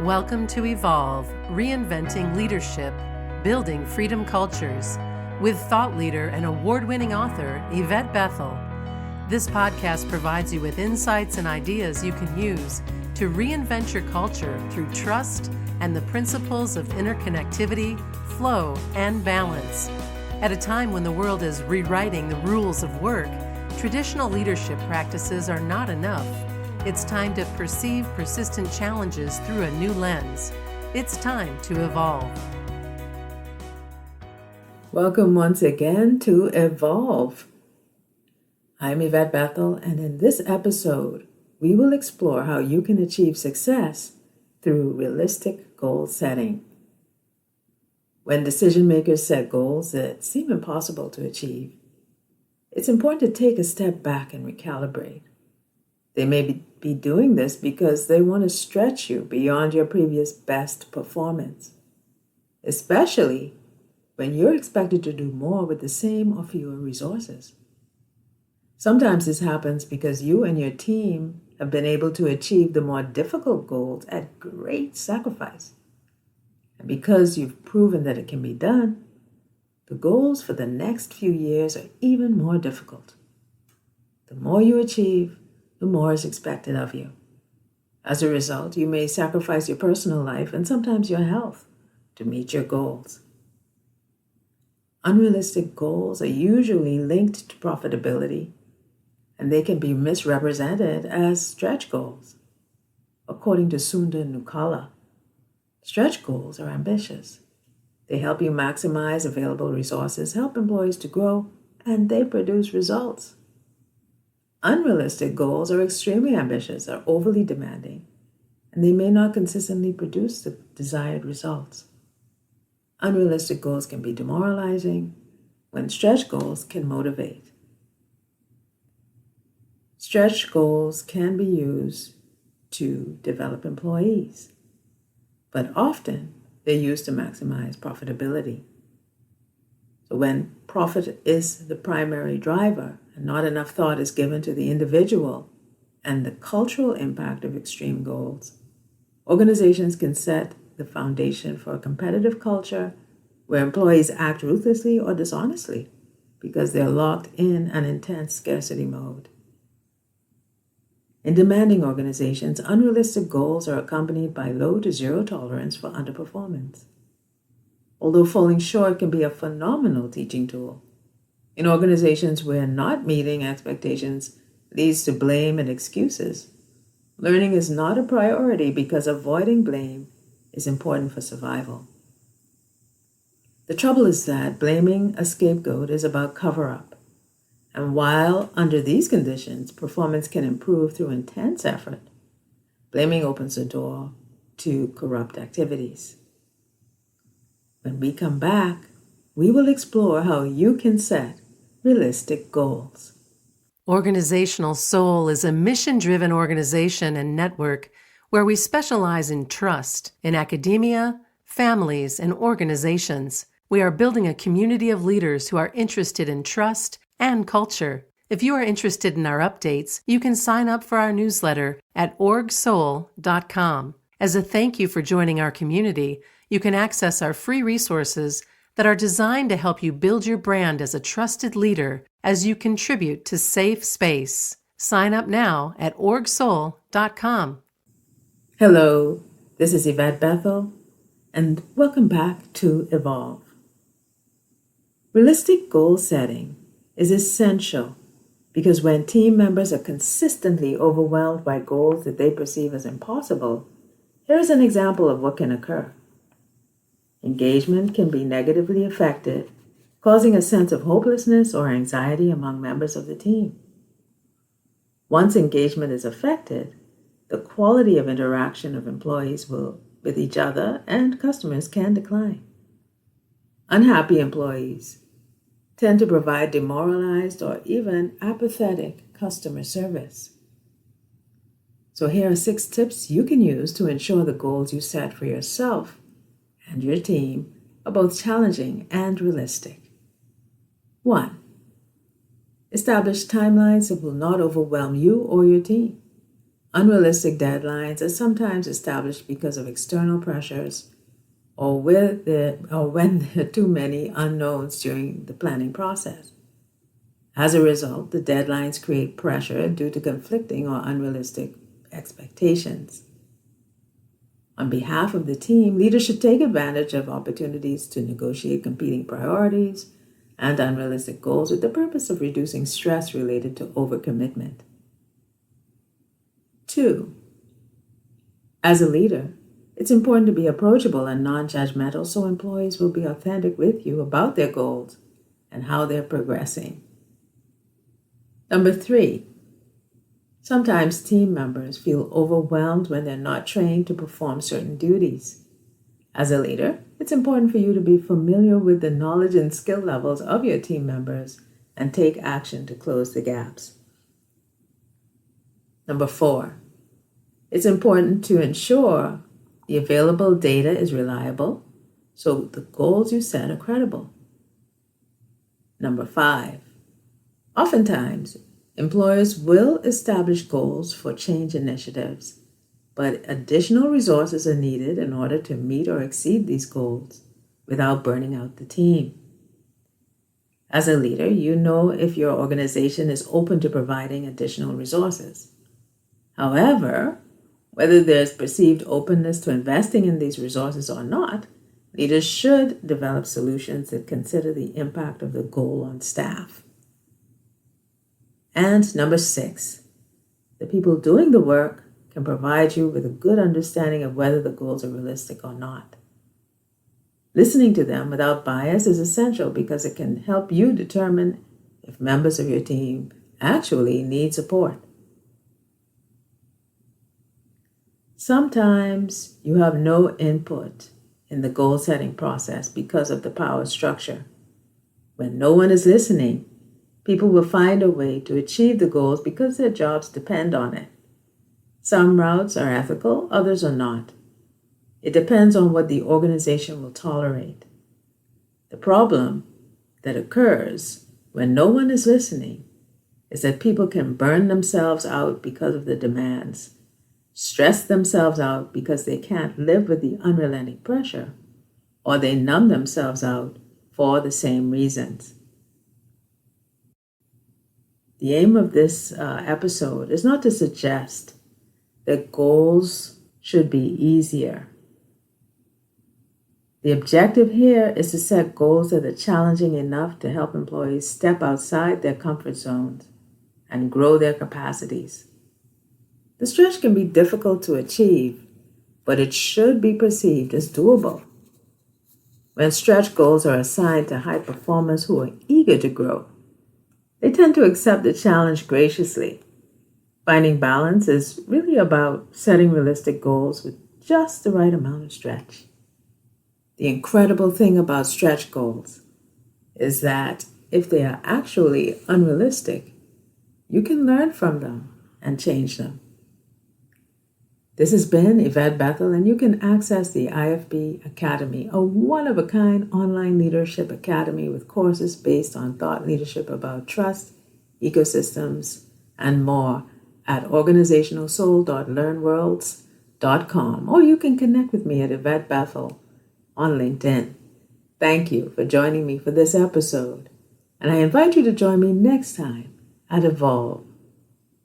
Welcome to Evolve, Reinventing Leadership, Building Freedom Cultures, with thought leader and award-winning author Yvette Bethel. This podcast provides you with insights and ideas you can use to reinvent your culture through trust and the principles of interconnectivity, flow, and balance. At a time when the world is rewriting the rules of work, traditional leadership practices are not enough. It's time to perceive persistent challenges through a new lens. It's time to evolve. Welcome once again to Evolve. I'm Yvette Bethel, and in this episode, we will explore how you can achieve success through realistic goal setting. When decision makers set goals that seem impossible to achieve, it's important to take a step back and recalibrate. They may be doing this because they want to stretch you beyond your previous best performance, especially when you're expected to do more with the same or fewer resources. Sometimes this happens because you and your team have been able to achieve the more difficult goals at great sacrifice. And because you've proven that it can be done, the goals for the next few years are even more difficult. The more you achieve, the more is expected of you. As a result, you may sacrifice your personal life and sometimes your health to meet your goals. Unrealistic goals are usually linked to profitability, and they can be misrepresented as stretch goals. According to Sundar Nukala, stretch goals are ambitious. They help you maximize available resources, help employees to grow, and they produce results. Unrealistic goals are extremely ambitious, are overly demanding, and they may not consistently produce the desired results. Unrealistic goals can be demoralizing, when stretch goals can motivate. Stretch goals can be used to develop employees, but often they're used to maximize profitability. So when profit is the primary driver and not enough thought is given to the individual and the cultural impact of extreme goals, organizations can set the foundation for a competitive culture where employees act ruthlessly or dishonestly because they're locked in an intense scarcity mode. In demanding organizations, unrealistic goals are accompanied by low to zero tolerance for underperformance. Although falling short can be a phenomenal teaching tool, in organizations where not meeting expectations leads to blame and excuses, learning is not a priority because avoiding blame is important for survival. The trouble is that blaming a scapegoat is about cover-up, and while under these conditions performance can improve through intense effort, blaming opens the door to corrupt activities. When we come back, we will explore how you can set realistic goals. Organizational Soul is a mission-driven organization and network where we specialize in trust in academia, families, and organizations. We are building a community of leaders who are interested in trust and culture. If you are interested in our updates, you can sign up for our newsletter at orgsoul.com. As a thank you for joining our community, you can access our free resources that are designed to help you build your brand as a trusted leader as you contribute to safe space. Sign up now at orgsoul.com. Hello, this is Yvette Bethel, and welcome back to Evolve. Realistic goal setting is essential because when team members are consistently overwhelmed by goals that they perceive as impossible, here is an example of what can occur. Engagement can be negatively affected, causing a sense of hopelessness or anxiety among members of the team. Once engagement is affected, the quality of interaction of employees with each other and customers can decline. Unhappy employees tend to provide demoralized or even apathetic customer service. So here are 6 tips you can use to ensure the goals you set for yourself and your team are both challenging and realistic. 1. Establish timelines that will not overwhelm you or your team. Unrealistic deadlines are sometimes established because of external pressures or when there are too many unknowns during the planning process. As a result, the deadlines create pressure due to conflicting or unrealistic expectations. On behalf of the team, leaders should take advantage of opportunities to negotiate competing priorities and unrealistic goals with the purpose of reducing stress related to overcommitment. 2. As a leader, it's important to be approachable and non-judgmental so employees will be authentic with you about their goals and how they're progressing. Number 3, sometimes team members feel overwhelmed when they're not trained to perform certain duties. As a leader, it's important for you to be familiar with the knowledge and skill levels of your team members and take action to close the gaps. Number 4, it's important to ensure the available data is reliable so the goals you set are credible. Number 5, oftentimes, employers will establish goals for change initiatives, but additional resources are needed in order to meet or exceed these goals without burning out the team. As a leader, you know if your organization is open to providing additional resources. However, whether there's perceived openness to investing in these resources or not, leaders should develop solutions that consider the impact of the goal on staff. And number 6, the people doing the work can provide you with a good understanding of whether the goals are realistic or not. Listening to them without bias is essential because it can help you determine if members of your team actually need support. Sometimes you have no input in the goal-setting process because of the power structure. When no one is listening, people will find a way to achieve the goals because their jobs depend on it. Some routes are ethical, others are not. It depends on what the organization will tolerate. The problem that occurs when no one is listening is that people can burn themselves out because of the demands, stress themselves out because they can't live with the unrelenting pressure, or they numb themselves out for the same reasons. The aim of this episode is not to suggest that goals should be easier. The objective here is to set goals that are challenging enough to help employees step outside their comfort zones and grow their capacities. The stretch can be difficult to achieve, but it should be perceived as doable. When stretch goals are assigned to high performers who are eager to grow, they tend to accept the challenge graciously. Finding balance is really about setting realistic goals with just the right amount of stretch. The incredible thing about stretch goals is that if they are actually unrealistic, you can learn from them and change them. This has been Yvette Bethel, and you can access the IFB Academy, a one-of-a-kind online leadership academy with courses based on thought leadership about trust, ecosystems, and more at organizationalsoul.learnworlds.com, or you can connect with me at Yvette Bethel on LinkedIn. Thank you for joining me for this episode, and I invite you to join me next time at Evolve,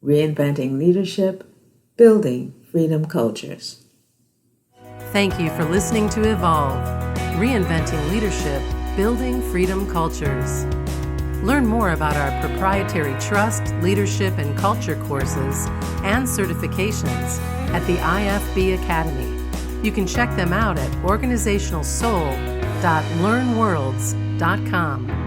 Reinventing Leadership, Building Freedom Cultures. Thank you for listening to Evolve, Reinventing Leadership, Building Freedom Cultures. Learn more about our proprietary trust, leadership, and culture courses and certifications at the IFB Academy. You can check them out at organizationalsoul.learnworlds.com.